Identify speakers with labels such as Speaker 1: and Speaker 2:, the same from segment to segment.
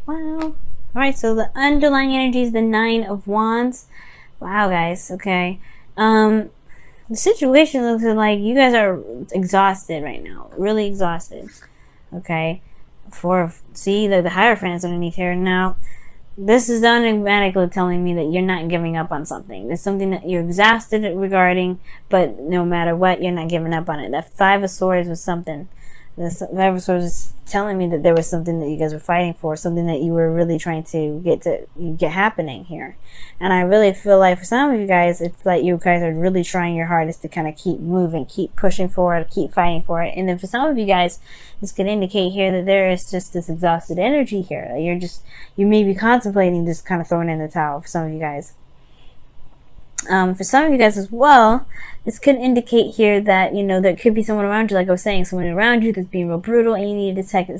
Speaker 1: Wow. All right, so the underlying energy is the Nine of Wands. Wow, guys. Okay. The situation looks like you guys are exhausted right now. Really exhausted. Okay. See the Hierophant is underneath here. Now, this is automatically telling me that you're not giving up on something. There's something that you're exhausted regarding, but no matter what, you're not giving up on it. That Five of Swords was something. The Five of Swords is telling me that there was something that you guys were fighting for, something that you were really trying to get happening here. And I really feel like for some of you guys, it's like you guys are really trying your hardest to kind of keep moving, keep pushing forward, keep fighting for it. And then for some of you guys, this could indicate here that there is just this exhausted energy here. You may be contemplating just kind of throwing in the towel for some of you guys. For some of you guys as well, this could indicate here that, there could be someone around you, like I was saying, someone around you that's being real brutal, and you need a second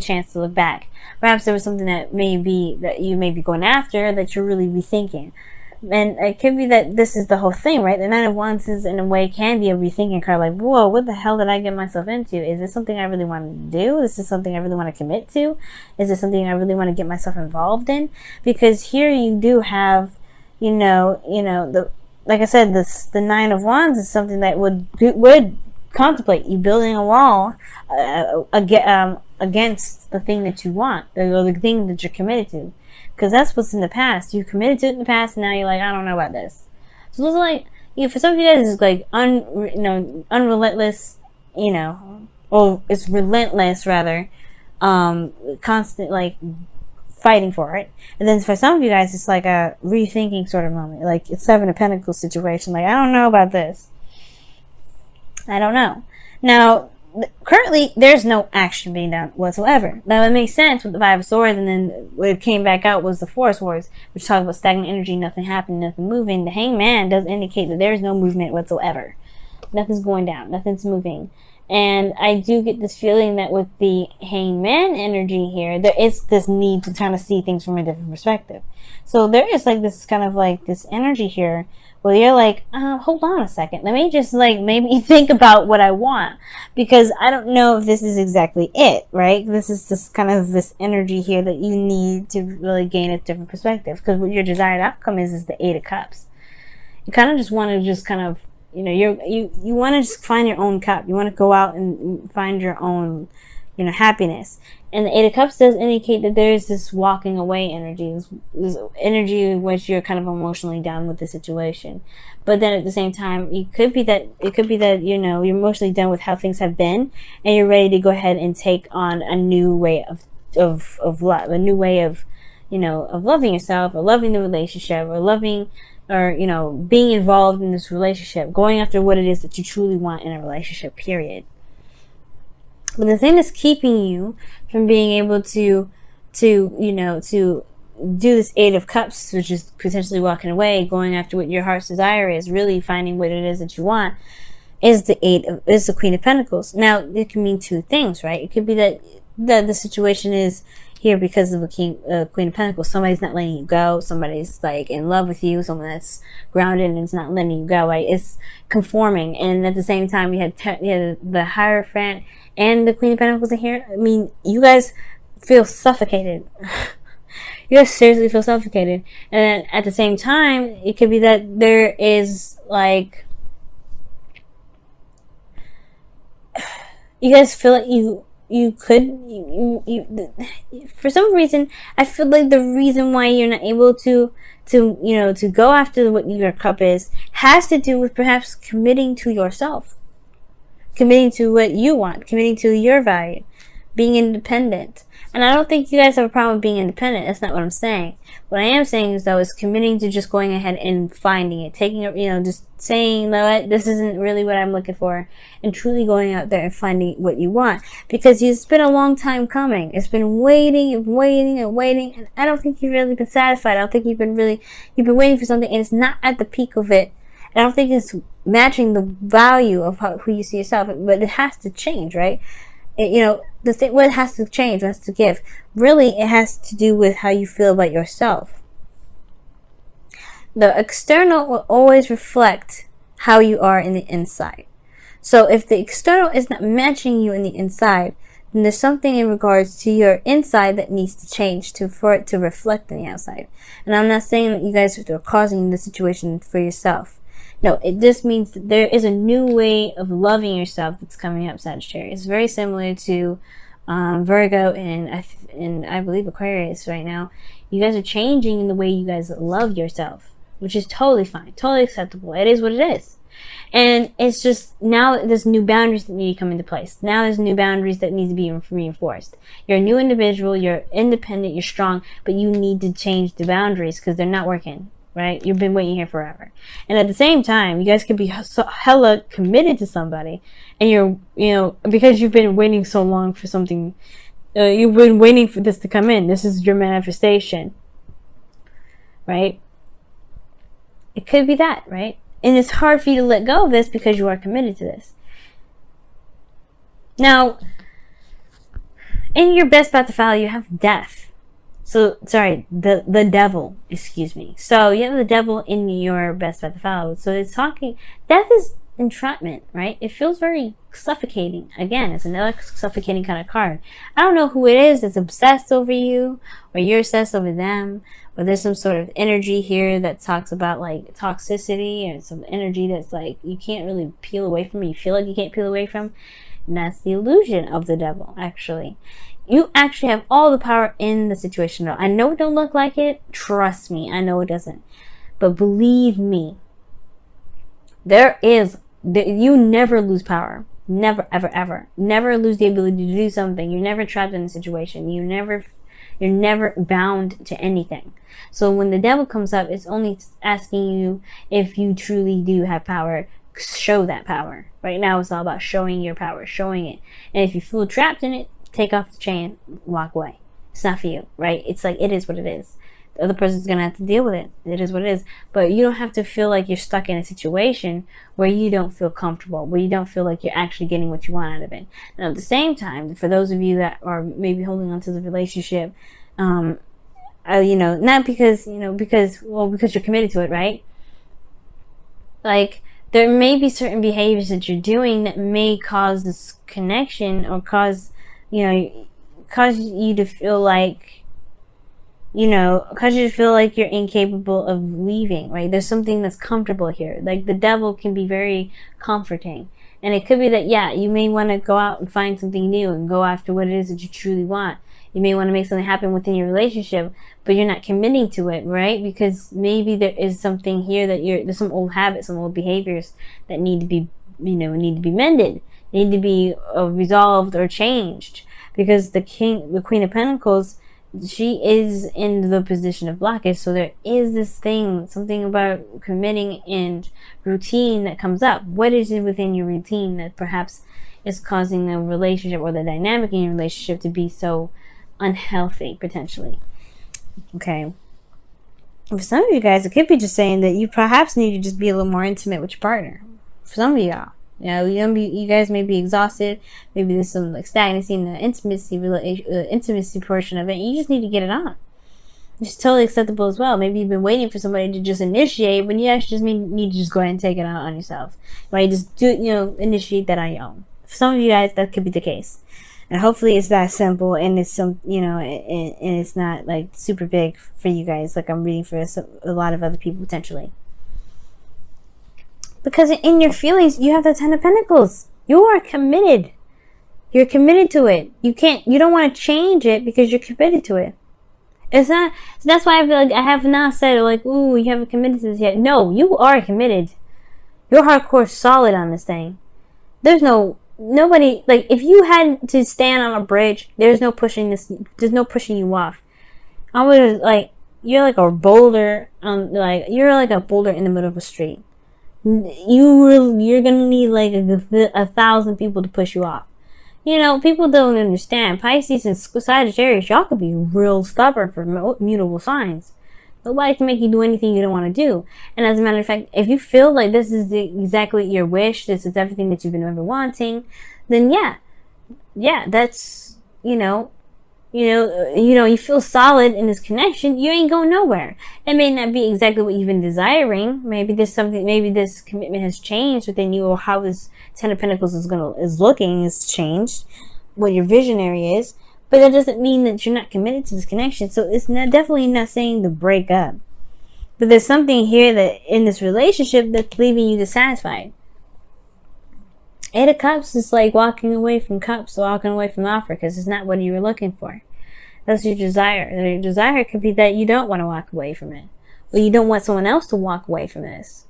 Speaker 1: chance to look back. Perhaps there was something that you may be going after that you're really rethinking. And it could be that this is the whole thing, right? The Nine of Wands is, in a way, can be a rethinking card. Like, whoa, what the hell did I get myself into? Is this something I really want to do? Is this something I really want to commit to? Is this something I really want to get myself involved in? Because here you do have, like I said, the Nine of Wands is something that would contemplate you building a wall against the thing that you want, or the thing that you're committed to. Because that's what's in the past. You committed to it in the past, and now you're like, I don't know about this. So those are like, for some of you guys, it's like unrelentless, or it's relentless rather, constant like fighting for it. And then for some of you guys, it's like a rethinking sort of moment. Like it's Seven of Pentacles situation. Like, I don't know about this. I don't know. Now, currently, there's no action being done whatsoever. Now, it makes sense with the Five of Swords, and then what it came back out was the Four of Swords, which talks about stagnant energy, nothing happening, nothing moving. The Hangman does indicate that there is no movement whatsoever. Nothing's going down. Nothing's moving. And I do get this feeling that with the Hangman energy here, there is this need to kind of see things from a different perspective. So there is like this kind of like this energy here where you're like, hold on a second. Let me just like maybe think about what I want, because I don't know if this is exactly it, right? This is just kind of this energy here that you need to really gain a different perspective, because what your desired outcome is the Eight of Cups. You kind of just want to just kind of, you want to just find your own cup. You want to go out and find your own, happiness. And the Eight of Cups does indicate that there is this walking away energy, this energy in which you're kind of emotionally down with the situation. But then at the same time, it could be that you're emotionally done with how things have been, and you're ready to go ahead and take on a new way of love, a new way of loving yourself, or loving the relationship, or loving, or being involved in this relationship, going after what it is that you truly want in a relationship, period. But the thing that's keeping you from being able to do this Eight of Cups, which is potentially walking away, going after what your heart's desire is, really finding what it is that you want, is the Queen of Pentacles. Now, it can mean two things, right? It could be that the situation is here because of the Queen of Pentacles. Somebody's not letting you go. Somebody's like in love with you. Someone that's grounded and is not letting you go. Right? It's conforming. And at the same time, you had the Hierophant and the Queen of Pentacles in here. I mean, you guys feel suffocated. You guys seriously feel suffocated. And then at the same time, it could be that there is like, you guys feel like you for some reason, I feel like the reason why you're not able to go after what your cup is has to do with perhaps committing to yourself, committing to what you want, committing to your value, being independent. And I don't think you guys have a problem with being independent. That's not what I'm saying. What I am saying is, though, is committing to just going ahead and finding it, taking it, just saying, what, this isn't really what I'm looking for, and truly going out there and finding what you want. Because it's been a long time coming. It's been waiting and waiting and waiting, and I don't think you've really been satisfied. I don't think you've been waiting for something, and it's not at the peak of it. And I don't think it's matching the value of who you see yourself, but it has to change, right? What has to change, what has to give. Really, it has to do with how you feel about yourself. The external will always reflect how you are in the inside. So if the external is not matching you in the inside, then there's something in regards to your inside that needs to change for it to reflect in the outside. And I'm not saying that you guys are causing the situation for yourself. No, it just means that there is a new way of loving yourself that's coming up, Sagittarius. It's very similar to Virgo and I believe Aquarius right now. You guys are changing in the way you guys love yourself, which is totally fine, totally acceptable. It is what it is. And it's just, now there's new boundaries that need to come into place. Now there's new boundaries that need to be reinforced. You're a new individual, you're independent, you're strong, but you need to change the boundaries because they're not working, right? You've been waiting here forever. And at the same time, you guys could be hella committed to somebody, and you're, because you've been waiting so long for something, you've been waiting for this to come in. This is your manifestation, right? It could be that, right? And it's hard for you to let go of this because you are committed to this. Now, in your best path to follow, you have death. So, sorry, the devil, excuse me. So, you have the devil in your best path to follow. So, it's talking, death is entrapment, right? It feels very suffocating. Again, it's another suffocating kind of card. I don't know who it is that's obsessed over you, or you're obsessed over them, but there's some sort of energy here that talks about like toxicity, and some energy that's like you can't really peel away from, you feel like you can't peel away from. And that's the illusion of the devil, actually. You actually have all the power in the situation, though. I know it don't look like it. Trust me, I know it doesn't. But believe me, you never lose power. Never, ever, ever. Never lose the ability to do something. You're never trapped in a situation. You're never bound to anything. So when the devil comes up, it's only asking you if you truly do have power. Show that power. Right now, it's all about showing your power, showing it. And if you feel trapped in it, take off the chain, walk away. It's not for you, right? It's like, it is what it is. The other person's going to have to deal with it. It is what it is. But you don't have to feel like you're stuck in a situation where you don't feel comfortable, where you don't feel like you're actually getting what you want out of it. Now, at the same time, for those of you that are maybe holding on to the relationship, not because you're committed to it, right? Like, there may be certain behaviors that you're doing that may cause this connection, or cause you to feel like, cause you to feel like you're incapable of leaving, right? There's something that's comfortable here. Like, the devil can be very comforting. And it could be that, yeah, you may want to go out and find something new and go after what it is that you truly want. You may want to make something happen within your relationship, but you're not committing to it, right? Because maybe there is something here that there's some old habits, some old behaviors that need to be, mended, need to be resolved or changed. Because the Queen of Pentacles, she is in the position of blockage. So there is this thing, something about committing and routine that comes up. What is it within your routine that perhaps is causing the relationship or the dynamic in your relationship to be so unhealthy, potentially? Okay. For some of you guys, it could be just saying that you perhaps need to just be a little more intimate with your partner. For some of y'all, you guys may be exhausted. Maybe there's some like stagnancy in the intimacy portion of it. You just need to get it on. It's totally acceptable as well. Maybe you've been waiting for somebody to just initiate, when you actually just need to just go ahead and take it out on yourself. Right? Just initiate that on your own. For some of you guys, that could be the case. And hopefully it's that simple, and it's and it's not like super big for you guys, like I'm reading for a lot of other people potentially. Because in your feelings, you have the Ten of Pentacles. You are committed. You're committed to it. You don't want to change it because you're committed to it. It's not, so that's why I feel like I have not said like, ooh, you haven't committed to this yet. No, you are committed. You're hardcore solid on this thing. There's nobody, like, if you had to stand on a bridge, there's no pushing you off. I would, like, you're like a boulder, you're like a boulder in the middle of a street. You're gonna need like 1,000 people to push you off. People don't understand. Pisces and Sagittarius, y'all could be real stubborn for mutable signs. Nobody can make you do anything you don't want to do. And as a matter of fact, if you feel like this is exactly your wish, this is everything that you've been ever wanting, then yeah, that's, you feel solid in this connection, you ain't going nowhere. It may not be exactly what you've been desiring. Maybe this commitment has changed within you, or how this Ten of Pentacles is looking has changed. what your visionary is, but that doesn't mean that you're not committed to this connection. So it's definitely not saying to break up. But there's something here that in this relationship that's leaving you dissatisfied. Eight of Cups is like walking away from cups, walking away from offer, because it's not what you were looking for. That's your desire. Your desire could be that you don't want to walk away from it, or you don't want someone else to walk away from this.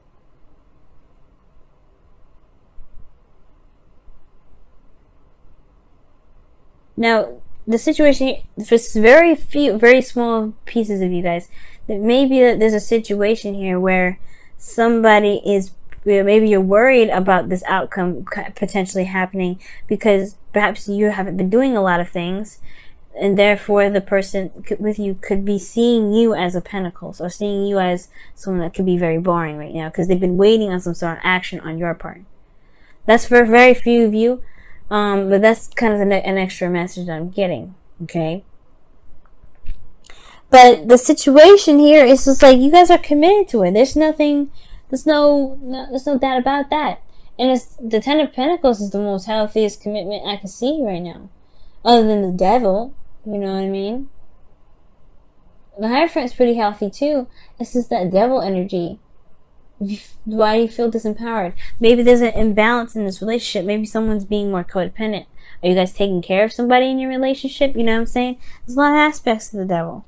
Speaker 1: Now, the situation, for very small pieces of you guys, that maybe there's a situation here where somebody is, maybe you're worried about this outcome potentially happening because perhaps you haven't been doing a lot of things, and therefore the person with you could be seeing you as a Pentacles, or seeing you as someone that could be very boring right now because they've been waiting on some sort of action on your part. That's for very few of you. But that's kind of an extra message I'm getting, okay? But the situation here is just like you guys are committed to it. There's no doubt about that. And it's the Ten of Pentacles is the most healthiest commitment I can see right now, other than the Devil. You know what I mean? The Hierophant's pretty healthy too. It's just that Devil energy. Why do you feel disempowered? Maybe there's an imbalance in this relationship. Maybe someone's being more codependent. Are you guys taking care of somebody in your relationship? You know what I'm saying? There's a lot of aspects to the Devil.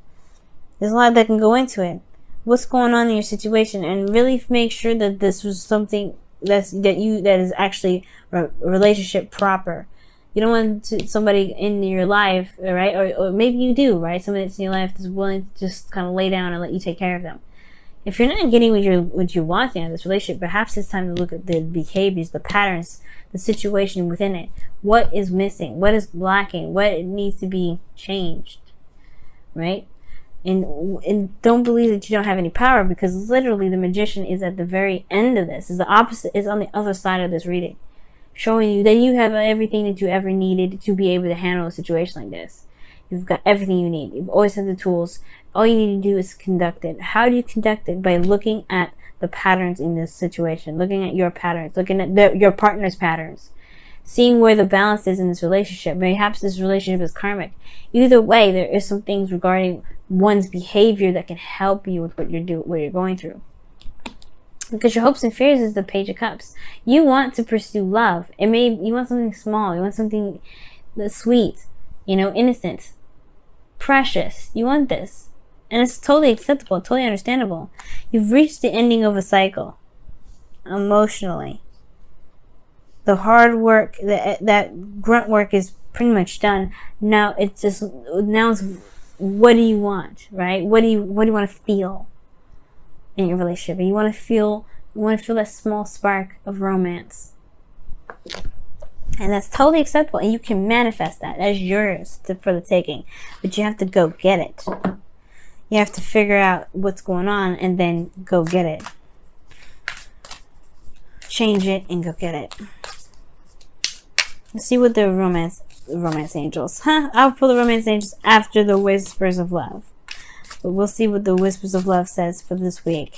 Speaker 1: There's a lot that can go into it. What's going on in your situation? And really make sure that this was something that is actually a relationship proper. You don't want somebody in your life, right? Or maybe you do, right? Somebody that's in your life that's willing to just kind of lay down and let you take care of them. If you're not getting what you want out of this relationship, perhaps it's time to look at the behaviors, the patterns, the situation within it. What is missing? What is lacking? What needs to be changed? Right? And don't believe that you don't have any power, because literally the Magician is at the very end of this. Is the opposite, is on the other side of this reading, showing you that you have everything that you ever needed to be able to handle a situation like this. You've got everything you need. You've always had the tools. All you need to do is conduct it. How do you conduct it? By looking at the patterns in this situation, looking at your patterns, looking at your partner's patterns, seeing where the balance is in this relationship. Perhaps this relationship is karmic. Either way, there is some things regarding one's behavior that can help you with what you're going through. Because your hopes and fears is the Page of Cups. You want to pursue love. You want something small. You want something that's sweet, innocent, precious. You want this. And it's totally acceptable, totally understandable. You've reached the ending of a cycle, emotionally. The hard work, that grunt work is pretty much done. Now it's what do you want, right? What do you want to feel in your relationship? You want to feel that small spark of romance. And that's totally acceptable. And you can manifest that. That's yours for the taking. But you have to go get it. You have to figure out what's going on and then go get it. Change it and go get it. Let's see what the romance angels. I'll pull the romance angels after the Whispers of Love. But we'll see what the Whispers of Love says for this week.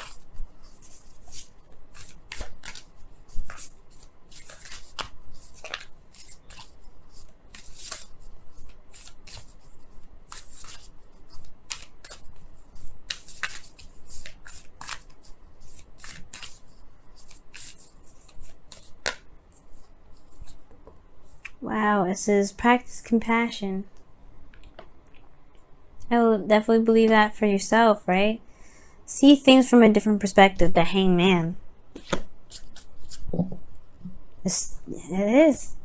Speaker 1: Wow, it says practice compassion. I will definitely believe that for yourself, right? See things from a different perspective. The Hangman. It is.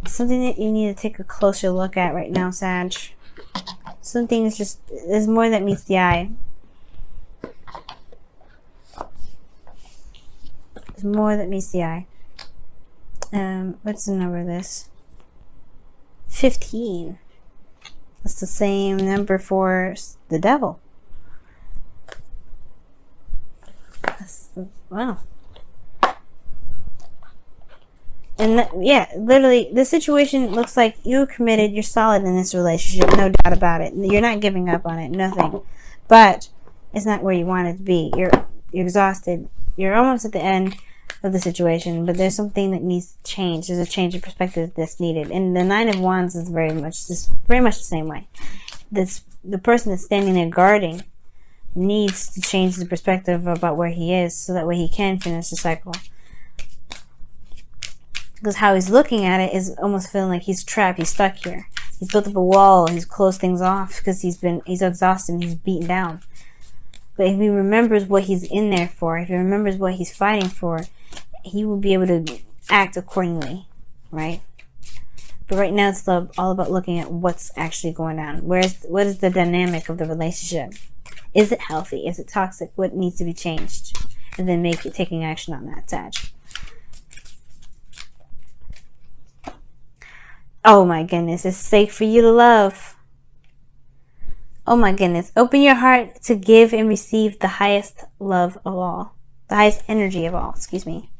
Speaker 1: It's something that you need to take a closer look at right now, Sag. Something is just, there's more that meets the eye. There's more that meets the eye. What's the number of this? 15. That's the same number for the Devil. Wow. And yeah, literally, the situation looks like you're committed, you're solid in this relationship, no doubt about it. You're not giving up on it, nothing. But it's not where you want it to be. You're exhausted. You're almost at the end of the situation, but there's something that needs to change. There's a change of perspective that's needed. And the Nine of Wands is very much the same way. The person that's standing there guarding needs to change the perspective about where he is, so that way he can finish the cycle. Because how he's looking at it is almost feeling like he's trapped, he's stuck here. He's built up a wall, he's closed things off because he's exhausted, he's beaten down. But if he remembers what he's in there for, if he remembers what he's fighting for, he will be able to act accordingly, right? But right now it's all about looking at what's actually going on. What is the dynamic of the relationship? Is it healthy? Is it toxic? What needs to be changed? And then taking action on that, Sag. Oh my goodness, it's safe for you to love. Oh my goodness, open your heart to give and receive the highest love of all. The highest energy of all, excuse me.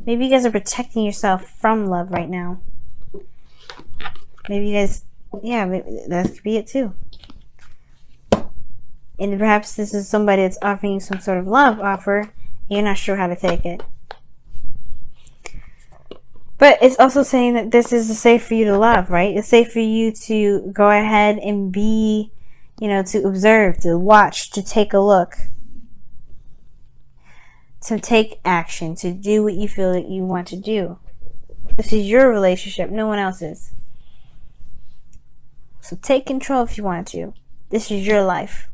Speaker 1: Maybe you guys are protecting yourself from love right now. Maybe you guys, yeah, maybe that could be it too. And perhaps this is somebody that's offering you some sort of love offer, and you're not sure how to take it. But it's also saying that this is safe for you to love, right? It's safe for you to go ahead and be, to observe, to watch, to take a look, to take action, to do what you feel that you want to do. This is your relationship, no one else's. So take control if you want to. This is your life.